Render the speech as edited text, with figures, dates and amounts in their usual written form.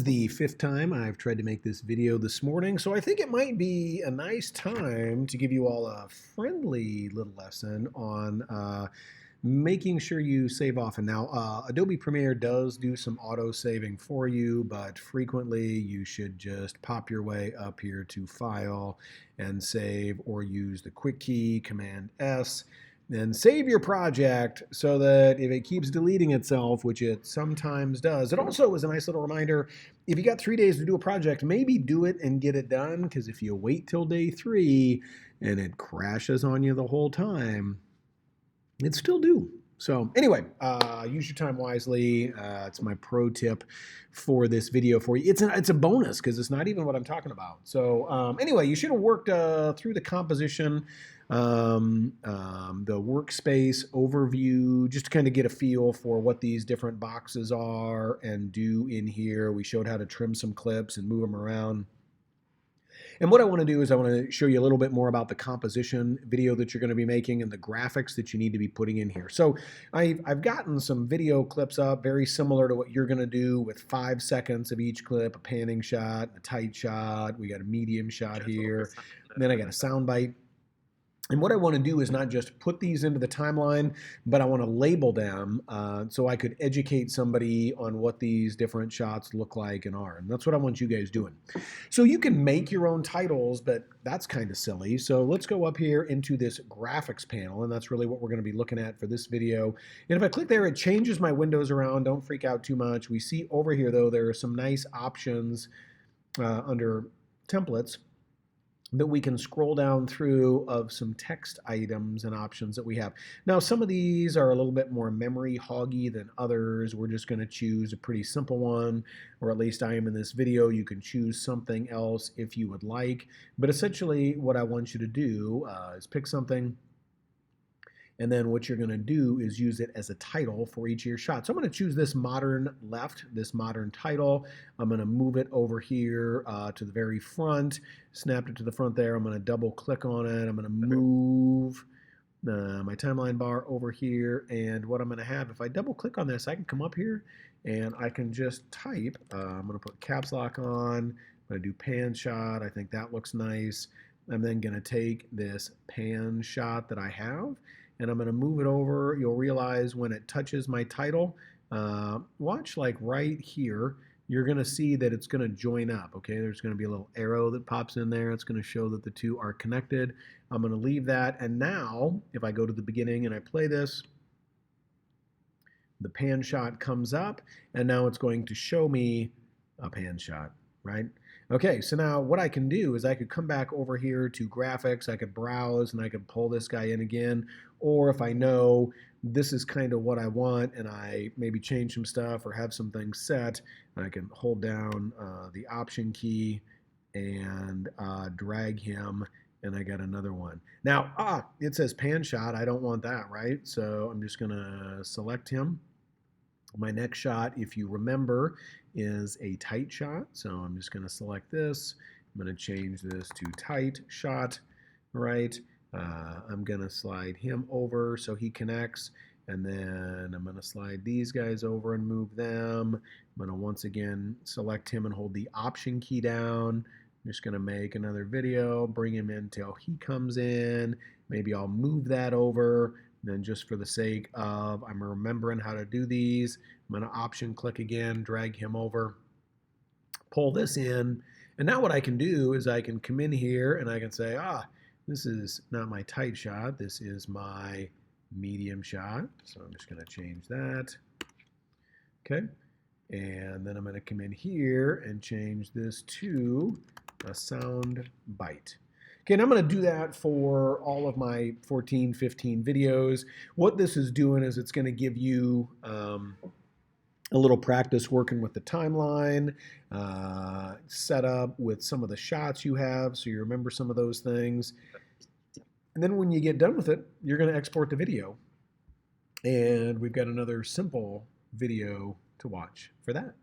the fifth time I've tried to make this video this morning, so I think it might be a nice time to give you all a friendly little lesson on making sure you save often. Now, Adobe Premiere does do some auto saving for you, but frequently you should just pop your way up here to File and Save, or use the quick key, Command S, and save your project so that if it keeps deleting itself, which it sometimes does. It also is a nice little reminder, if you got 3 days to do a project, maybe do it and get it done, because if you wait till day 3 and it crashes on you the whole time, it's still due. So anyway, use your time wisely. It's my pro tip for this video for you. It's a bonus because it's not even what I'm talking about. So anyway, you should have worked through the composition, the workspace overview, just to kind of get a feel for what these different boxes are and do in here. We showed how to trim some clips and move them around. And what I want to do is I want to show you a little bit more about the composition video that you're going to be making and the graphics that you need to be putting in here. So I've gotten some video clips up very similar to what you're going to do, with 5 seconds of each clip, a panning shot, a tight shot. We got a medium shot here. And then I got a sound bite. And what I want to do is not just put these into the timeline, but I want to label them so I could educate somebody on what these different shots look like and are. And that's what I want you guys doing. So you can make your own titles, but that's kind of silly. So let's go up here into this graphics panel, and that's really what we're going to be looking at for this video. And if I click there, it changes my windows around. Don't freak out too much. We see over here, though, there are some nice options under templates that we can scroll down through of some text items and options that we have. Now, some of these are a little bit more memory hoggy than others. We're just going to choose a pretty simple one, or at least I am in this video. You can choose something else if you would like. But essentially, what I want you to do is pick something, and then what you're going to do is use it as a title for each of your shots. So I'm going to choose this modern left, this modern title. I'm going to move it over here to the very front, snapped it to the front there. I'm going to double click on it. I'm going to move my timeline bar over here. And what I'm going to have, if I double click on this, I can come up here and I can just type. I'm going to put caps lock on. I'm going to do pan shot. I think that looks nice. I'm then going to take this pan shot that I have, and I'm going to move it over. You'll realize when it touches my title, watch, like right here, you're going to see that it's going to join up. Okay, there's going to be a little arrow that pops in there. It's going to show that the two are connected. I'm going to leave that, and now if I go to the beginning and I play this, the pan shot comes up, and now it's going to show me a pan shot, right? Okay, so now what I can do is I could come back over here to graphics, I could browse, and I could pull this guy in again. Or if I know this is kind of what I want and I maybe change some stuff or have some things set, I can hold down the Option key and drag him, and I got another one. Now, it says pan shot. I don't want that, right? So I'm just going to select him. My next shot, if you remember, is a tight shot. So I'm just going to select this. I'm going to change this to tight shot, right? I'm going to slide him over so he connects. And then I'm going to slide these guys over and move them. I'm going to once again select him and hold the Option key down. I'm just going to make another video, bring him in till he comes in. Maybe I'll move that over. Then just for the sake of I'm remembering how to do these, I'm going to Option click again, drag him over, pull this in. And now what I can do is I can come in here and I can say, this is not my tight shot. This is my medium shot. So I'm just going to change that. Okay. And then I'm going to come in here and change this to a sound bite. Okay, and I'm going to do that for all of my 14, 15 videos. What this is doing is it's going to give you a little practice working with the timeline, set up with some of the shots you have so you remember some of those things. And then when you get done with it, you're going to export the video. And we've got another simple video to watch for that.